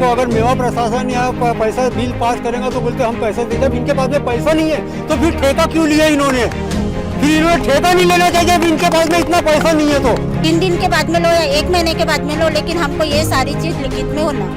हमको अगर मेवा प्रशासन या पैसा बिल पास करेंगे तो बोलते हम पैसा दे, जब इनके पास में पैसा नहीं है तो फिर ठेका क्यों लिया इन्होंने? फिर इन्होंने ठेका नहीं लेना चाहिए जब इनके पास में इतना पैसा नहीं है तो। 3 दिन के बाद में लो या 1 महीने के बाद में लो, लेकिन हमको ये सारी चीज लिखित में होना।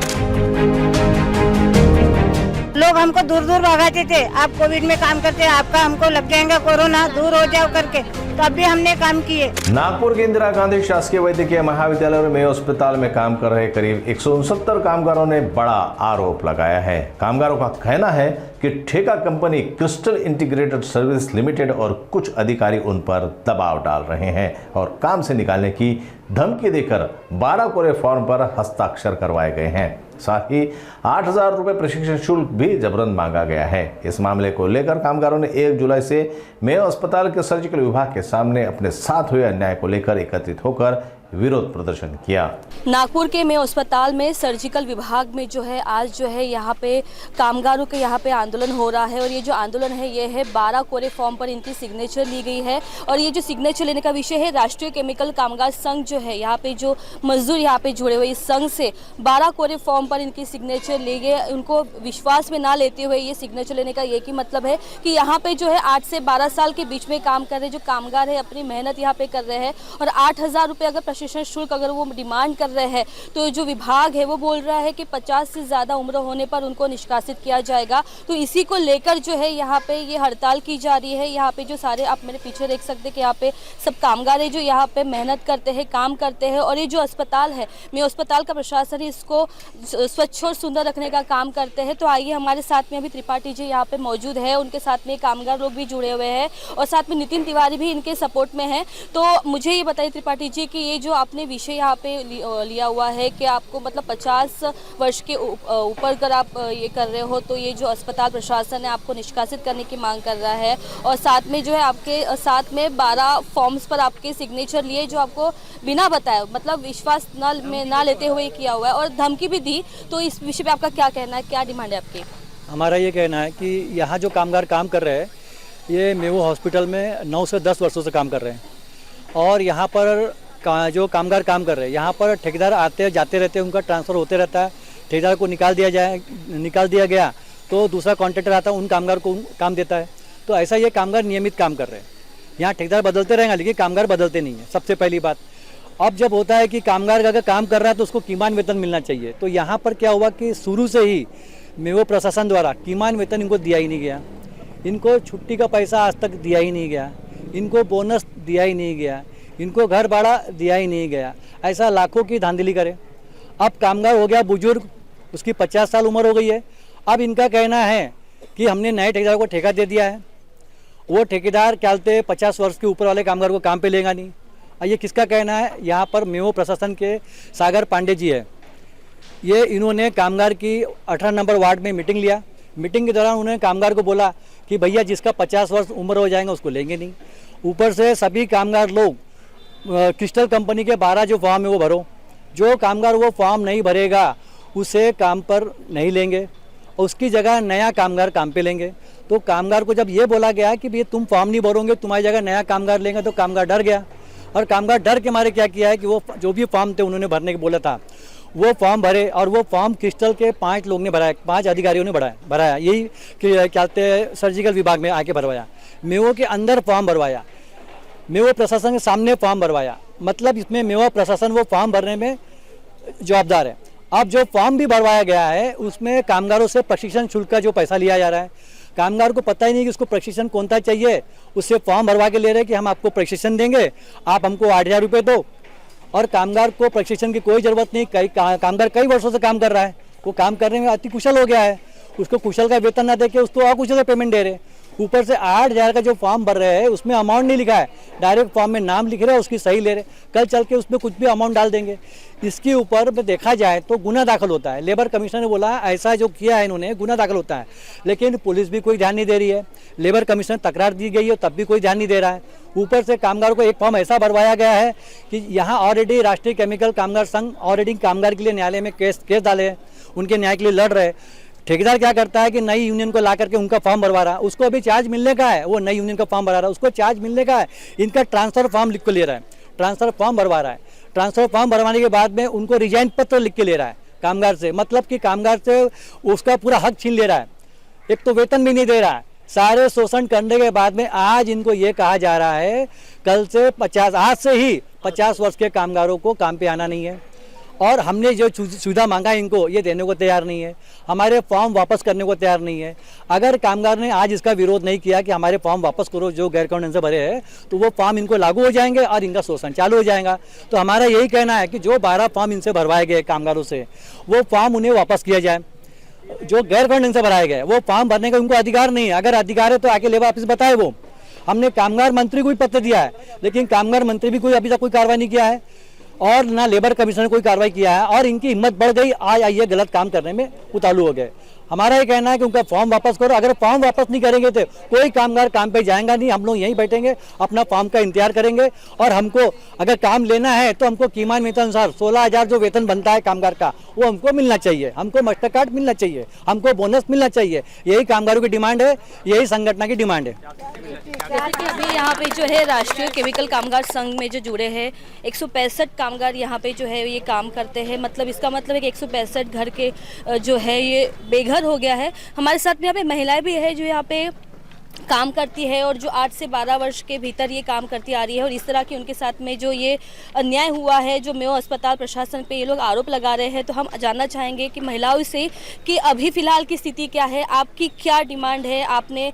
लोग हमको दूर दूर भगाते थे, आप कोविड में काम करते हैं, आपका हमको लग जाएगा कोरोना, दूर हो जाओ करके, तो अभी हमने काम किए। नागपुर के इंदिरा गांधी शासकीय वैद्यकीय महाविद्यालय और मेयो अस्पताल में काम कर रहे करीब 169 कामगारों ने बड़ा आरोप लगाया है। कामगारों का कहना है कि ठेका company crystal integrated service limited और कुछ अधिकारी उन पर दबाव डाल रहे हैं और काम से निकालने की धमकी देकर 12 कोरे फॉर्म पर हस्ताक्षर करवाए गए हैं। साथ ही 8,000 रुपये प्रशिक्षण शुल्क भी जबरन मांगा गया है। इस मामले को लेकर कामगारों ने 1 जुलाई से मेयो अस्पताल के सर्जिकल विभाग के सामने अपने साथ हुए अन्याय को लेकर एकत्रित होकर विरोध प्रदर्शन किया। नागपुर के मेयो अस्पताल में सर्जिकल विभाग में जो है आज जो है यहाँ पे कामगारों के यहाँ पे आंदोलन हो रहा है और ये जो आंदोलन है ये है 12 कोरे फॉर्म पर इनकी सिग्नेचर ली गई है और ये जो सिग्नेचर लेने का विषय है राष्ट्रीय केमिकल कामगार संघ जो है यहाँ पे जो मजदूर यहाँ पे जुड़े हुए इस संघ से 12 कोरे फॉर्म पर इनकी सिग्नेचर ली गई। उनको विश्वास में ना लेते हुए ये सिग्नेचर लेने का एक ही मतलब है कि यहाँ पे जो है 8 से 12 साल के बीच में काम कर रहे जो कामगार है अपनी मेहनत यहाँ पे कर रहे हैं और 8,000 रुपये अगर प्रशिक्षण शुल्क अगर वो डिमांड कर रहे हैं तो जो विभाग है वो बोल रहा है कि 50 से ज़्यादा उम्र होने पर उनको निष्कासित किया जाएगा। तो इसी को लेकर जो है यहाँ पे ये हड़ताल की जा रही है। यहाँ पे जो सारे आप मेरे पीछे देख सकते हैं कि यहाँ पे सब कामगार है जो यहाँ पे मेहनत करते हैं, काम करते हैं और ये जो अस्पताल है मेयो अस्पताल का प्रशासन इसको स्वच्छ और सुंदर रखने का काम करते हैं। तो आइए हमारे साथ में अभी त्रिपाठी जी यहाँ पे मौजूद है, उनके साथ में कामगार लोग भी जुड़े हुए हैं और साथ में नितिन तिवारी भी इनके सपोर्ट में है। तो मुझे ये बताइए त्रिपाठी जी कि ये जो आपने विषय यहाँ पे लिया हुआ है कि आपको मतलब 50 वर्ष के ऊपर अगर आप ये कर रहे हो तो ये जो अस्पताल प्रशासन है आपको निष्कासित करने की मांग कर रहा है और साथ में जो है आपके साथ में 12 फॉर्म्स पर आपके सिग्नेचर लिए जो आपको बिना बताए मतलब विश्वास ना लेते हुए किया हुआ है और धमकी भी दी। तो इस विषय पे आपका क्या कहना है, क्या डिमांड है आपकी? हमारा ये कहना है कि यहाँ जो कामगार काम कर रहे हैं ये मेयो हॉस्पिटल में 9 से 10 वर्षों से काम कर रहे हैं और यहाँ पर जो कामगार काम कर रहे हैं यहाँ पर ठेकेदार आते जाते रहते हैं, उनका ट्रांसफ़र होते रहता है। ठेकेदार को निकाल दिया गया तो दूसरा कॉन्ट्रैक्टर आता है, उन कामगार को काम देता है। तो ऐसा ये कामगार नियमित काम कर रहे हैं। यहाँ ठेकेदार बदलते रहेंगे लेकिन कामगार बदलते नहीं हैं, सबसे पहली बात। अब जब होता है कि कामगार अगर काम कर रहा है तो उसको कीमान वेतन मिलना चाहिए। तो यहाँ पर क्या हुआ कि शुरू से ही मेयो प्रशासन द्वारा कीमान वेतन इनको दिया ही नहीं गया, इनको छुट्टी का पैसा आज तक दिया ही नहीं गया, इनको बोनस दिया ही नहीं गया, इनको घर भाड़ा दिया ही नहीं गया। ऐसा लाखों की धांधली करे। अब कामगार हो गया बुजुर्ग, उसकी 50 साल उम्र हो गई है। अब इनका कहना है कि हमने नए ठेकेदार को ठेका दे दिया है, वो ठेकेदार क्या बोलते 50 वर्ष के ऊपर वाले कामगार को काम पे लेगा नहीं। ये किसका कहना है? यहाँ पर मेयो प्रशासन के सागर पांडे जी है। ये इन्होंने कामगार की 18 नंबर वार्ड में मीटिंग लिया। मीटिंग के दौरान उन्होंने कामगार को बोला कि भैया जिसका 50 वर्ष उम्र हो जाएगा उसको लेंगे नहीं। ऊपर से सभी कामगार लोग क्रिस्टल कंपनी के 12 जो फॉर्म है वो भरो, जो कामगार वो फॉर्म नहीं भरेगा उसे काम पर नहीं लेंगे, उसकी जगह नया कामगार काम पे लेंगे। तो कामगार को जब ये बोला गया कि भैया तुम फॉर्म नहीं भरोगे तुम्हारी जगह नया कामगार लेंगे, तो कामगार डर गया और कामगार डर के मारे क्या किया है कि वो जो भी फॉर्म थे उन्होंने भरने के बोला था वो फॉर्म भरे और वो फॉर्म क्रिस्टल के 5 लोग ने भराया, 5 अधिकारियों ने भराया। यही क्या कहते हैं सर्जिकल विभाग में आके भरवाया, मेयो के अंदर फॉर्म भरवाया, मेयो प्रशासन के सामने फॉर्म भरवाया। मतलब इसमें मेयो प्रशासन वो फॉर्म भरने में जवाबदार है। अब जो फॉर्म भी भरवाया गया है उसमें कामगारों से प्रशिक्षण शुल्क का जो पैसा लिया जा रहा है, कामगार को पता ही नहीं कि उसको प्रशिक्षण कौन सा चाहिए, उससे फॉर्म भरवा के ले रहे हैं कि हम आपको प्रशिक्षण देंगे, आप हमको 8,000 रुपये दो। और कामगार को प्रशिक्षण की कोई ज़रूरत नहीं। कामगार कई वर्षों से काम कर रहा है, वो काम करने में अति कुशल हो गया है, उसको कुशल का वेतन ना देके उसको अकुशल का पेमेंट दे रहे। ऊपर से 8,000 का जो फॉर्म भर रहे हैं उसमें अमाउंट नहीं लिखा है, डायरेक्ट फॉर्म में नाम लिख रहे हैं, उसकी सही ले रहे। कल चल के उसमें कुछ भी अमाउंट डाल देंगे। इसके ऊपर देखा जाए तो गुना दाखिल होता है। लेबर कमिश्नर ने बोला ऐसा जो किया है इन्होंने गुना दाखिल होता है, लेकिन पुलिस भी कोई ध्यान नहीं दे रही है। लेबर कमिश्नर तकरार दी गई है तब भी कोई ध्यान नहीं दे रहा है। ऊपर से कामगार को एक फॉर्म ऐसा भरवाया गया है कि यहाँ ऑलरेडी राष्ट्रीय केमिकल कामगार संघ ऑलरेडी कामगार के लिए न्यायालय में केस डाले हैं, उनके न्याय के लिए लड़ रहे हैं। ठेकेदार क्या करता है कि नई यूनियन को ला करके उनका फॉर्म भरवा रहा है, उसको अभी चार्ज मिलने का है, वो नई यूनियन का फॉर्म भरा रहा है, उसको चार्ज मिलने का है। इनका ट्रांसफर फॉर्म लिख के ले रहा है, ट्रांसफर फॉर्म भरवा रहा है, ट्रांसफर फॉर्म भरवाने के बाद में उनको रिजाइन पत्र लिख के ले रहा है। कामगार से, मतलब कि कामगार से उसका पूरा हक छीन ले रहा है। एक तो वेतन भी नहीं दे रहा है। सारे शोषण करने के बाद में आज इनको ये कहा जा रहा है कल से 50, आज से ही 50 वर्ष के कामगारों को काम पे आना नहीं है। और हमने जो सुविधा मांगा इनको ये देने को तैयार नहीं है, हमारे फॉर्म वापस करने को तैयार नहीं है। अगर कामगार ने आज इसका विरोध नहीं किया कि हमारे फॉर्म वापस करो जो गैर कानूनी से भरे हैं, तो वो फॉर्म इनको लागू हो जाएंगे और इनका शोषण चालू हो जाएगा। तो हमारा यही कहना है कि जो 12 फॉर्म इनसे भरवाए गए कामगारों से, वो फॉर्म उन्हें वापस किया जाए। जो गैर कानूनी से भराए गए वो फॉर्म भरने का उनको अधिकार नहीं है। अगर अधिकार है तो आके लेबर ऑफिस बताए। वो हमने कामगार मंत्री को भी पत्र दिया है, लेकिन कामगार मंत्री भी अभी तक कोई कार्रवाई नहीं किया है और ना लेबर कमीशन ने कोई कार्रवाई किया है। और इनकी हिम्मत बढ़ गई, आज ये गलत काम करने में उतालू हो गए। हमारा ये कहना है कि उनका फॉर्म वापस करो। अगर फॉर्म वापस नहीं करेंगे तो कोई कामगार काम पे जाएगा नहीं। हम लोग यहीं बैठेंगे, अपना फॉर्म का इंतजार करेंगे। और हमको अगर काम लेना है तो हमको कीमत वेतन अनुसार 16,000 जो वेतन बनता है कामगार का, वो हमको मिलना चाहिए। हमको मास्टर कार्ड मिलना चाहिए, हमको बोनस मिलना चाहिए। यही कामगारों की डिमांड है, यही संगठन की डिमांड है। जैसे कि अभी यहाँ पे जो है राष्ट्रीय केमिकल कामगार संघ में जो जुड़े हैं 165 कामगार यहाँ पे जो है ये काम करते हैं। मतलब इसका मतलब है कि 165 घर के जो है ये बेघर हो गया है। हमारे साथ में यहाँ पे महिलाएं भी है जो यहाँ पे काम करती है और जो 8 से 12 वर्ष के भीतर ये काम करती आ रही है। और इस तरह की उनके साथ में जो ये अन्याय हुआ है, जो मेयो अस्पताल प्रशासन पे ये लोग आरोप लगा रहे हैं, तो हम जानना चाहेंगे कि महिलाओं से कि अभी फ़िलहाल की स्थिति क्या है, आपकी क्या डिमांड है। आपने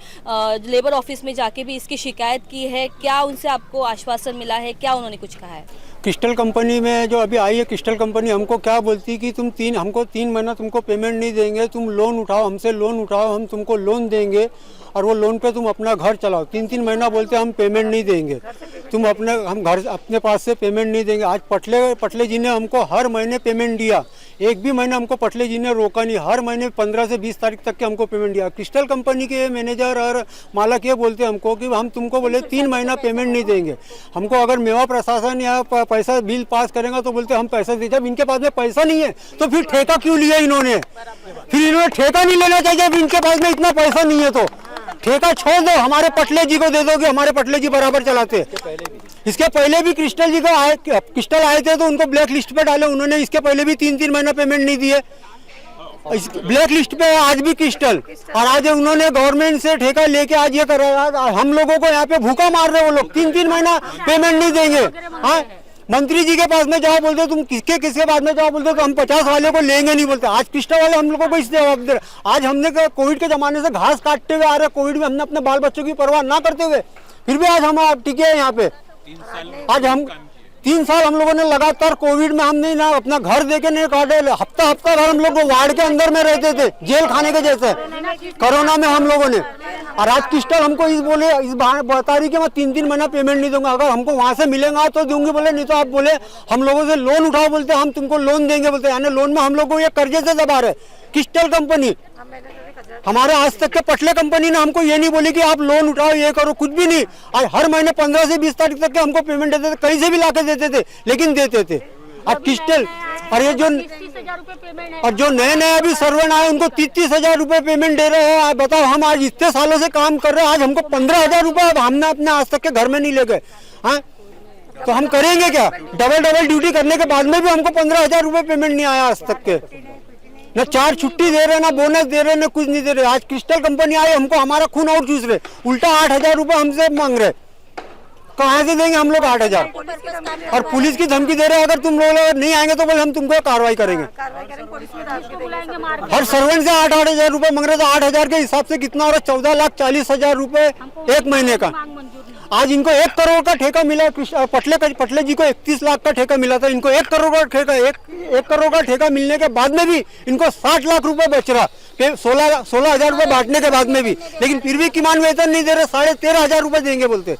लेबर ऑफिस में जाके भी इसकी शिकायत की है, क्या उनसे आपको आश्वासन मिला है, क्या उन्होंने कुछ कहा है? क्रिस्टल कंपनी में जो अभी आई है, क्रिस्टल कंपनी हमको क्या बोलती कि हमको 3 महीना तुमको पेमेंट नहीं देंगे, तुम लोन उठाओ, हमसे लोन उठाओ, हम तुमको लोन देंगे और वो लोन पे तुम अपना घर चलाओ। 3-3 महीना बोलते हम पेमेंट नहीं देंगे, हम घर अपने पास से पेमेंट नहीं देंगे। आज पटले जी ने हमको हर महीने पेमेंट दिया, एक भी महीना हमको पटले जी ने रोका नहीं। हर महीने 15 से 20 तारीख तक के हमको पेमेंट दिया। क्रिस्टल कंपनी के मैनेजर और मालक ये बोलते हमको कि हम तुमको बोले 3 महीना पेमेंट नहीं देंगे। हमको अगर मेवा प्रशासन या पैसा बिल पास करेगा तो बोलते हम पैसा दे। जब इनके पास में पैसा नहीं है तो फिर ठेका क्यों लिया इन्होंने? फिर इन्होंने ठेका नहीं लेना चाहिए। जब इनके पास में इतना पैसा नहीं है तो ठेका छोड़ दो, हमारे पटले जी को दे दो कि हमारे पटले जी बराबर चलाते। इसके पहले भी क्रिस्टल जी को क्रिस्टल आए थे तो उनको ब्लैक लिस्ट पे डाले उन्होंने। इसके पहले भी 3-3 महीना पेमेंट नहीं दिए, ब्लैक लिस्ट पे आज भी क्रिस्टल। और आज उन्होंने गवर्नमेंट से ठेका लेके आज ये कर रहा है। हम लोगों को यहाँ पे भूखा मार रहे वो लोग। 3-3 महीना पेमेंट नहीं देंगे। हाँ, मंत्री जी के पास में जाओ बोलते तुम किसके पास में जाओ बोलते तो हम 50 वाले को लेंगे नहीं बोलते। आज क्रिस्टल वाले हम लोगों को इस जवाब दे रहे। आज हमने कोविड के जमाने से घास काटते हुए आ रहे, कोविड में हमने अपने बाल बच्चों की परवाह ना करते हुए फिर भी आज हम टिके हैं यहाँ पे। आज हम 3 साल हम लोगों ने लगातार कोविड में हमने ना अपना घर देके नहीं काटे। हफ्ता घर हम लोग वार्ड के अंदर में रहते थे, जेल खाने के जैसे कोरोना में हम लोगों ने। और आज क्रिस्टल हमको इस बता रही कि मैं 3-3 महीना पेमेंट नहीं दूंगा। अगर हमको वहां से मिलेगा तो दूंगी बोले, नहीं तो आप बोले हम लोगों से लोन उठाओ बोलते हम तुमको लोन देंगे बोलते। यानी लोन में हम लोग को ये कर्जे से दबा रहे क्रिस्टल कंपनी। हमारे आज तक के पटले कंपनी ने हमको ये नहीं बोली कि आप लोन उठाओ ये करो, कुछ भी नहीं। आज हर महीने 15 से 20 तारीख तक के हमको पेमेंट देते थे, कहीं से भी लाके देते थे, लेकिन देते थे। अब क्रिस्टल और ये जो नए अभी सर्वेंट आए उनको 30,000 रुपए पेमेंट दे रहे हैं। बताओ, हम आज इतने सालों से काम कर रहे हैं, आज हमको 15,000 रुपए हमने अपने आज तक के घर में नहीं ले गए। हाँ, तो हम करेंगे क्या? डबल ड्यूटी करने के बाद में भी हमको 15,000 रुपए पेमेंट नहीं आया आज तक के। न 4 छुट्टी दे रहे, ना बोनस दे रहे, न कुछ नहीं दे रहे। आज क्रिस्टल कंपनी आई हमको हमारा खून और चूस रहे, उल्टा 8,000 रुपए हमसे मांग रहे। कहाँ से देंगे हम लोग 8,000? और पुलिस की धमकी दे रहे हैं, अगर तुम लोग नहीं आएंगे तो बोले हम तुमको कार्रवाई करेंगे। हर सर्वेंट से 8,000 रुपए मांग रहे। तो 8,000 के हिसाब से कितना हो रहा है? 14,40,000 रुपए एक महीने का। आज इनको 1 करोड़ का ठेका मिला। पटले जी को 31 लाख का ठेका मिला था, इनको 1 करोड़ का ठेका। 1 करोड़ का ठेका मिलने के बाद में भी इनको 60 लाख रुपए बच रहा, 16,000 रुपए बांटने के बाद में भी। लेकिन फिर भी किमान वेतन नहीं दे रहे, 13,500 रुपए देंगे बोलते।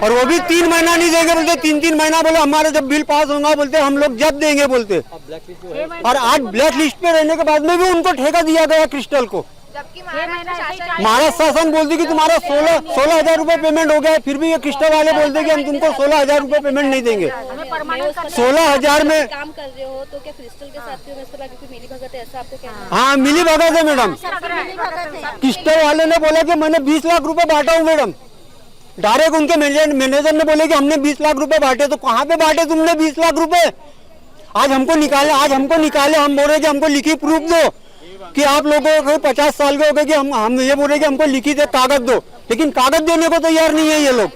और वो भी 3 महीना नहीं देंगे बोलते। 3-3 महीना बोले हमारे जब बिल पास होगा बोलते हम लोग जब देंगे बोलते। और आज ब्लैक लिस्ट पे रहने के बाद में भी उनको ठेका दिया गया क्रिस्टल को। महाराष्ट्र शासन बोलती कि तुम्हारा 16,000 रुपए पेमेंट हो गया है, फिर भी ये क्रिस्टल वाले बोलते कि हम तुमको 16,000 रुपए पेमेंट नहीं देंगे। 16,000 में काम कर रहे हो तो क्या क्रिस्टल के साथ मिली भगत है, ऐसा आपको कहना है? हाँ, मिली भगत है मैडम। क्रिस्टल वाले ने बोला कि मैंने 20 लाख रुपए बांटा हूँ मैडम। डायरेक्ट उनके मैनेजर ने बोले कि हमने 20 लाख रुपए बांटे। तो कहाँ पे बांटे तुमने 20 लाख रुपए? आज हमको निकाले, हम बोल रहे कि हमको लिखी प्रूफ दो कि आप लोगों को 50 साल के हो गए कि हम ये बोल रहे कि हमको लिखित एक कागज दो, लेकिन कागज देने को तैयार नहीं है ये लोग।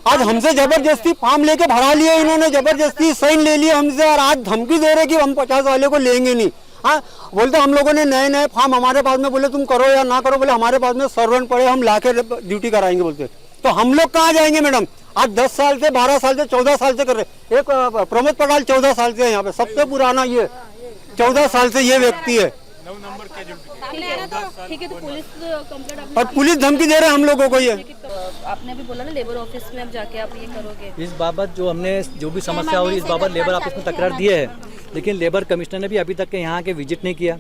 आज हमसे जबरदस्ती फॉर्म लेके भरा लिए इन्होंने, जबरदस्ती साइन ले लिए हमसे, और आज धमकी दे रहे कि हम 50 वाले को लेंगे नहीं। हाँ, बोलते हम लोगों ने नए फॉर्म हमारे पास में, बोले तुम करो या ना करो, बोले हमारे पास में सर्वेंट पड़े, हम लाके ड्यूटी कराएंगे बोलते। तो हम लोग कहाँ जाएंगे मैडम? आज 10 साल से, 12 साल से, 14 साल से कर रहे। एक प्रमोद पटाल 14 साल से है यहाँ पे, सबसे पुराना ये 14 साल से ये व्यक्ति है, ठीक है। तो पुलिस कंप्लेंट और पुलिस धमकी दे रहे हैं हम लोगों को। ये आपने अभी बोला ना लेबर ऑफिस में अब जाके आप ये करोगे, इस बाबत जो हमने जो भी समस्या हो रही है इस बाबत लेबर ऑफिस में तकरार दिए है, लेकिन लेबर कमिश्नर ने भी अभी तक के यहाँ के विजिट नहीं किया।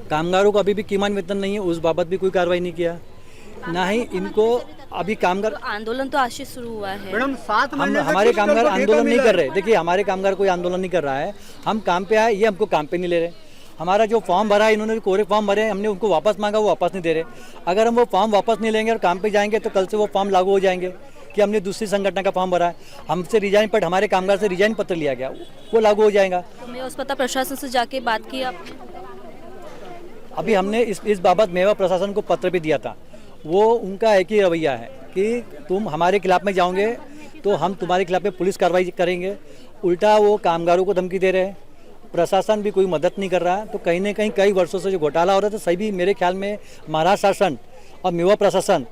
कामगारों को अभी भी कीमत वेतन नहीं है, उस बाबत भी कोई कार्रवाई नहीं किया, ना ही इनको अभी कामगार आंदोलन तो आज से शुरू हुआ है मैडम 7 महीने से हमारे किस कामगार को ठेका आंदोलन नहीं मिला कर है? रहे। देखिए हमारे कामगार कोई आंदोलन नहीं कर रहा है, हम काम पे आए, ये हमको काम पे नहीं ले रहे। हमारा जो फॉर्म भरा है, इन्होंने कोरे फॉर्म भरे, हमने उनको वापस मांगा, वो वापस नहीं दे रहे। अगर हम वो फॉर्म वापस नहीं लेंगे और काम पे जाएंगे तो कल से वो फॉर्म लागू हो जाएंगे कि हमने दूसरी संगठन का फॉर्म भरा है, हमसे रिजाइन पत्र, हमारे कामगार से रिजाइन पत्र लिया गया, वो लागू हो जाएगा। तो मैं अस्पताल प्रशासन से जाके बात की आपने? अभी हमने इस बाबत मेवा प्रशासन को पत्र भी दिया था, वो उनका एक ही रवैया है कि तुम हमारे खिलाफ में जाओगे तो हम तुम्हारे खिलाफ में पुलिस कार्रवाई करेंगे। उल्टा वो कामगारों को धमकी दे रहे हैं, प्रशासन भी कोई मदद नहीं कर रहा है। तो कहीं ना कहीं कई वर्षों से जो घोटाला हो रहा था, सही भी मेरे ख्याल में महाराष्ट्र शासन और मेवा प्रशासन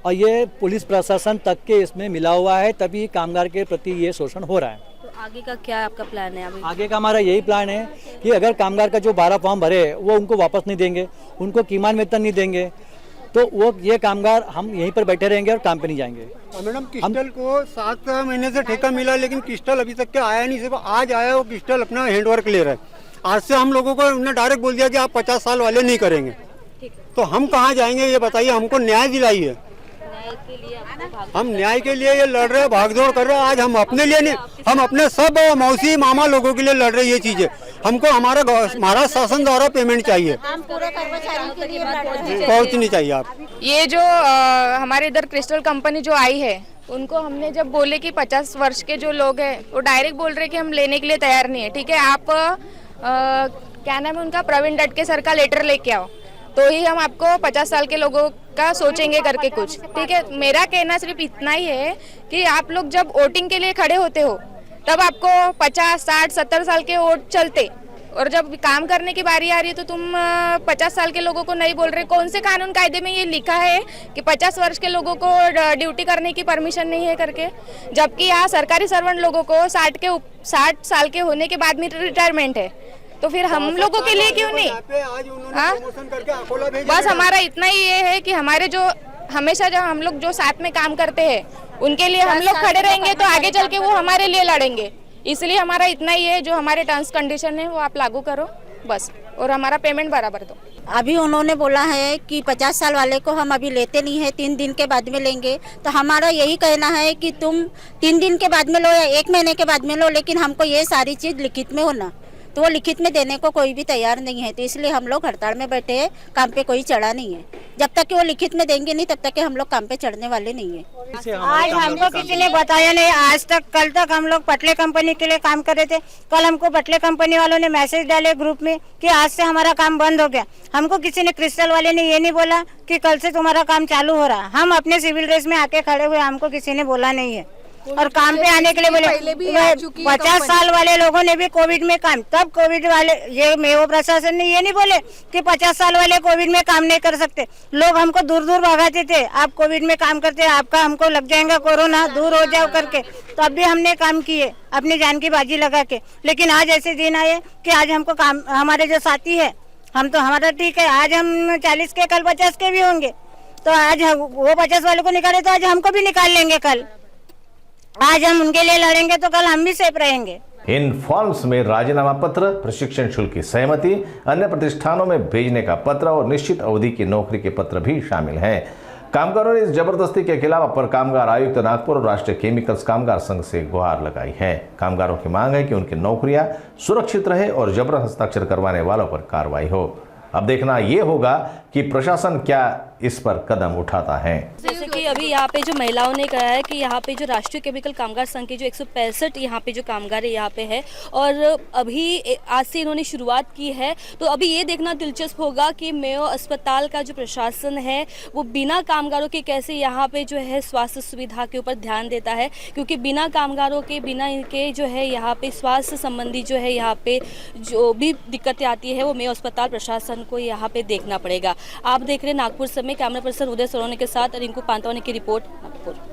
और ये पुलिस प्रशासन तक के इसमें मिला हुआ है, तभी कामगार के प्रति ये शोषण हो रहा है। तो आगे का क्या आपका प्लान है अभी? आगे का हमारा यही प्लान है कि अगर कामगार का जो 12 फॉर्म भरे वो उनको वापस नहीं देंगे, उनको कीमत वेतन नहीं देंगे, तो वो ये कामगार हम यहीं पर बैठे रहेंगे और काम पे नहीं जाएंगे। मैडम क्रिस्टल को 7 महीने से ठेका मिला, लेकिन क्रिस्टल अभी तक के आया नहीं। सिर्फ आज आया, वो क्रिस्टल अपना हैंडवर्क ले रहा है। आज से हम लोगों को उन्होंने डायरेक्ट बोल दिया कि आप 50 साल वाले नहीं करेंगे। तो हम कहाँ जाएंगे ये बताइए? हमको न्याय दिलाइए। हम न्याय के लिए ये लड़ रहे हैं, भागदौड़ कर रहे हैं। आज हम अपने लिए नहीं, हम अपने सब मौसी मामा लोगों के लिए लड़ रहे हैं। ये चीजें हमको हमारा महाराष्ट्र शासन द्वारा पेमेंट चाहिए, पहुंचनी चाहिए। आप ये जो हमारे इधर क्रिस्टल कंपनी जो आई है, उनको हमने जब बोले कि 50 वर्ष के जो लोग हैं वो डायरेक्ट बोल रहे कि हम लेने के लिए तैयार नहीं है। ठीक है, आप क्या नाम है उनका, प्रवीण डटके सर का लेटर लेके आओ तो ही हम आपको 50 साल के लोगों का सोचेंगे करके कुछ। ठीक है, मेरा कहना सिर्फ इतना ही है कि आप लोग जब वोटिंग के लिए खड़े होते हो तब आपको 50, 60, 70 साल के वोट चलते, और जब काम करने की बारी आ रही है तो तुम 50 साल के लोगों को नहीं बोल रहे। कौन से कानून कायदे में ये लिखा है कि 50 वर्ष के लोगों को ड्यूटी करने की परमिशन नहीं है करके? जबकि यहाँ सरकारी सर्वेंट लोगों को 60 साल के होने के बाद में रिटायरमेंट है, तो फिर हम लोगों के लिए क्यों नहीं? हाँ, बस हमारा इतना ही ये है कि हमारे जो हमेशा जब हम लोग जो साथ में काम करते हैं उनके लिए हम लोग खड़े रहेंगे तो आगे चल के वो हमारे लिए लड़ेंगे। इसलिए हमारा इतना ही है, जो हमारे टर्म्स कंडीशन है वो आप लागू करो बस, और हमारा पेमेंट बराबर दो। अभी उन्होंने बोला है कि 50 साल वाले को हम अभी लेते नहीं है, 3 दिन के बाद में लेंगे। तो हमारा यही कहना है कि तुम 3 दिन के बाद में लो या 1 महीने के बाद में लो, लेकिन हमको ये सारी चीज़ लिखित में होना। तो वो लिखित में देने को कोई भी तैयार नहीं है, तो इसलिए हम लोग हड़ताल में बैठे हैं, काम पे कोई चढ़ा नहीं है। जब तक कि वो लिखित में देंगे नहीं तब तक कि हम लोग काम पे चढ़ने वाले नहीं है। आज हमको किसी ने बताया नहीं, आज तक कल तक हम लोग पटले कंपनी के लिए काम कर रहे थे। कल हमको पटले कंपनी वालों ने मैसेज डाले ग्रुप में कि आज से हमारा काम बंद हो गया। हमको किसी ने, क्रिस्टल वाले ने ये नहीं बोला कि कल से तुम्हारा काम चालू हो रहा। हम अपने सिविल ड्रेस में आके खड़े हुए, हमको किसी ने बोला नहीं है। और काम पे आने के लिए बोले 50 साल वाले लोगों ने भी कोविड में काम, तब कोविड वाले, ये मेवो प्रशासन ने ये नहीं बोले कि 50 साल वाले कोविड में काम नहीं कर सकते। लोग हमको दूर दूर भगाते थे, आप कोविड में काम करते हैं, आपका हमको लग जाएगा कोरोना, दूर हो जाओ करके। तो अब भी हमने काम किए अपनी जान की बाजी लगा के। लेकिन आज ऐसे दिन आए कि आज हमको काम, हमारे जो साथी है, हम तो हमारा ठीक है, आज हम 40 के, कल 50 के भी होंगे। तो आज वो 50 वाले को निकाले तो आज हमको भी निकाल लेंगे। कल आज हम उनके लिए लड़ेंगे तो कल हम भी सेफ रहेंगे। इन फॉर्म्स में राजीनामा पत्र, प्रशिक्षण शुल्क की सहमति, अन्य प्रतिष्ठानों में भेजने का पत्र और निश्चित अवधि की नौकरी के पत्र भी शामिल हैं। कामगारों ने इस जबरदस्ती के खिलाफ अपर कामगार आयुक्त नागपुर और राष्ट्रीय केमिकल्स कामगार संघ से गुहार लगाई है। कामगारों की मांग है कि उनकी नौकरियां सुरक्षित रहे और जबर हस्ताक्षर करवाने वालों पर कार्रवाई हो। अब देखना ये होगा कि प्रशासन क्या इस पर कदम उठाता है। जैसे कि कि अभी यहाँ पे जो महिलाओं ने कहा है कि यहाँ पे जो राष्ट्रीय केमिकल कामगार संघ के जो 165 यहाँ पे जो कामगार है यहाँ पे है और अभी आज से इन्होंने शुरुआत की है। तो अभी ये देखना दिलचस्प होगा कि मेयो अस्पताल का जो प्रशासन है वो बिना कामगारों के कैसे यहाँ पे जो है स्वास्थ्य सुविधा के ऊपर ध्यान देता है, क्योंकि बिना कामगारों के बिना इनके जो है यहाँ पे स्वास्थ्य संबंधी जो है यहाँ पे जो भी दिक्कतें आती है वो मेयो अस्पताल प्रशासन को यहाँ पे देखना पड़ेगा। आप देख रहे हैं नागपुर से, कैमरा पर्सन उदय सरोने के साथ रिंकू पांतवानी की रिपोर्ट नागपुर।